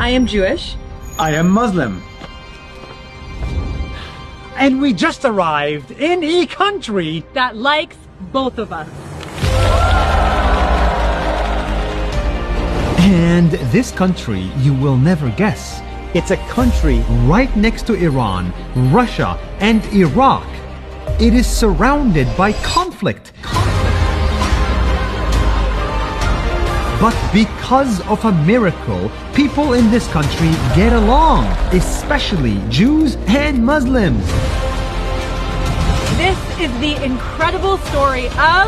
I am Jewish. I am Muslim. And we just arrived in a country That likes both of us. And this country you will never guess. It's a country right next to Iran, Russia, and Iraq. It is surrounded by conflict. But because of a miracle, people in this country get along, especially Jews and Muslims. This is the incredible story of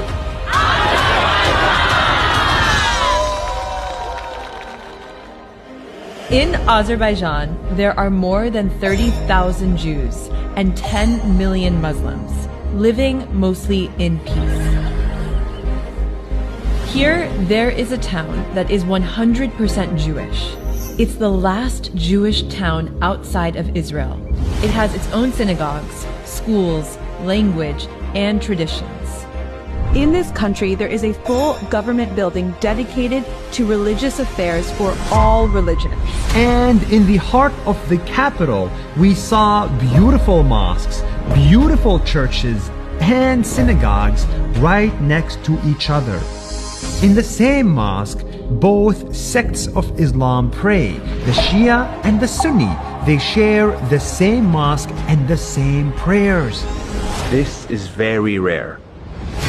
In Azerbaijan, there are more than 30,000 Jews and 10 million Muslims, living mostly in peace. Here, there is a town that is 100% Jewish. It's the last Jewish town outside of Israel. It has its own synagogues, schools, language, and traditions. In this country, there is a full government building dedicated to religious affairs for all religions. And in the heart of the capital, we saw beautiful mosques, beautiful churches, and synagogues right next to each other. In the same mosque, both sects of Islam pray, the Shia and the Sunni. They share the same mosque and the same prayers. This is very rare.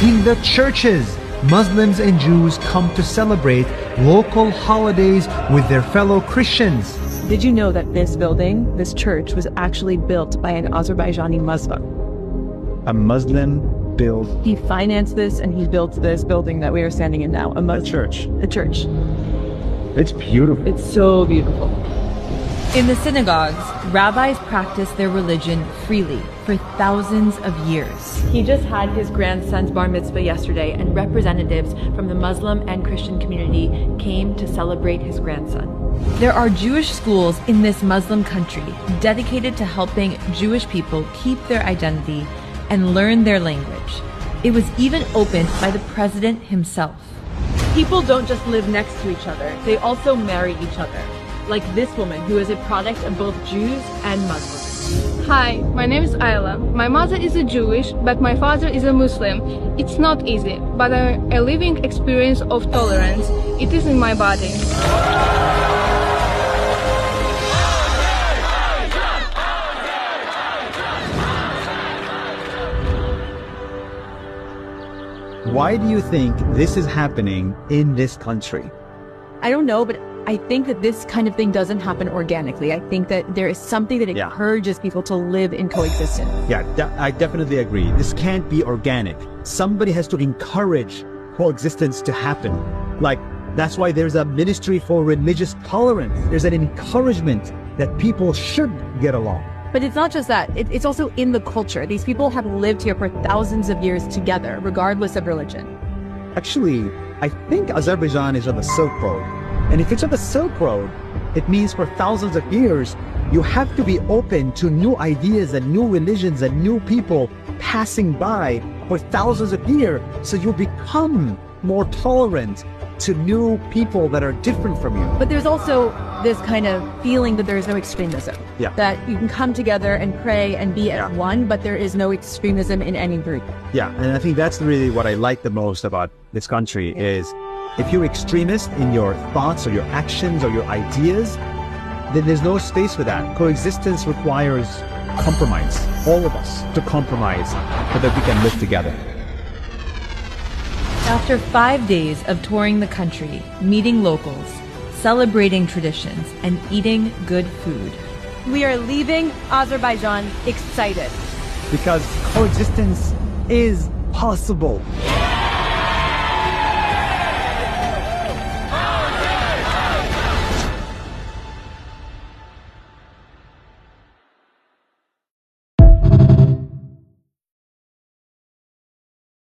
In the churches, Muslims and Jews come to celebrate local holidays with their fellow Christians. Did you know that this building, this church, was actually built by an Azerbaijani Muslim? A Muslim built He financed this and he built this building that we are standing in now. a church. A church. It's beautiful. It's so beautiful. In the synagogues, rabbis practice their religion freely for thousands of years. He just had his grandson's bar mitzvah yesterday, and representatives from the Muslim and Christian community came to celebrate his grandson. There are Jewish schools in this Muslim country dedicated to helping Jewish people keep their identity and learn their language. It was even opened by the president himself. People don't just live next to each other, they also marry each other. Like this woman, who is a product of both Jews and Muslims. Hi, my name is Ayla. My mother is a Jewish, but my father is a Muslim. It's not easy, but a living experience of tolerance. It is in my body. Why do you think this is happening in this country? I don't know, but I think that this kind of thing doesn't happen organically. I think that there is something that encourages people to live in coexistence. Yeah, I definitely agree. This can't be organic. Somebody has to encourage coexistence to happen. Like, that's why there's a ministry for religious tolerance. There's an encouragement that people should get along. But it's not just that, it's also in the culture. These people have lived here for thousands of years together, regardless of religion. Actually, I think Azerbaijan is on the Silk Road. And if it's on the Silk Road, it means for thousands of years, you have to be open to new ideas and new religions and new people passing by for thousands of years. So you become more tolerant to new people that are different from you. But there's also this kind of feeling that there is no extremism. Yeah. That you can come together and pray and be at one, but there is no extremism in any group. Yeah, and I think that's really what I like the most about this country is if you're extremist in your thoughts or your actions or your ideas, then there's no space for that. Coexistence requires compromise, all of us to compromise so that we can live together. After 5 days of touring the country, meeting locals, celebrating traditions, and eating good food, we are leaving Azerbaijan excited. Because coexistence is possible.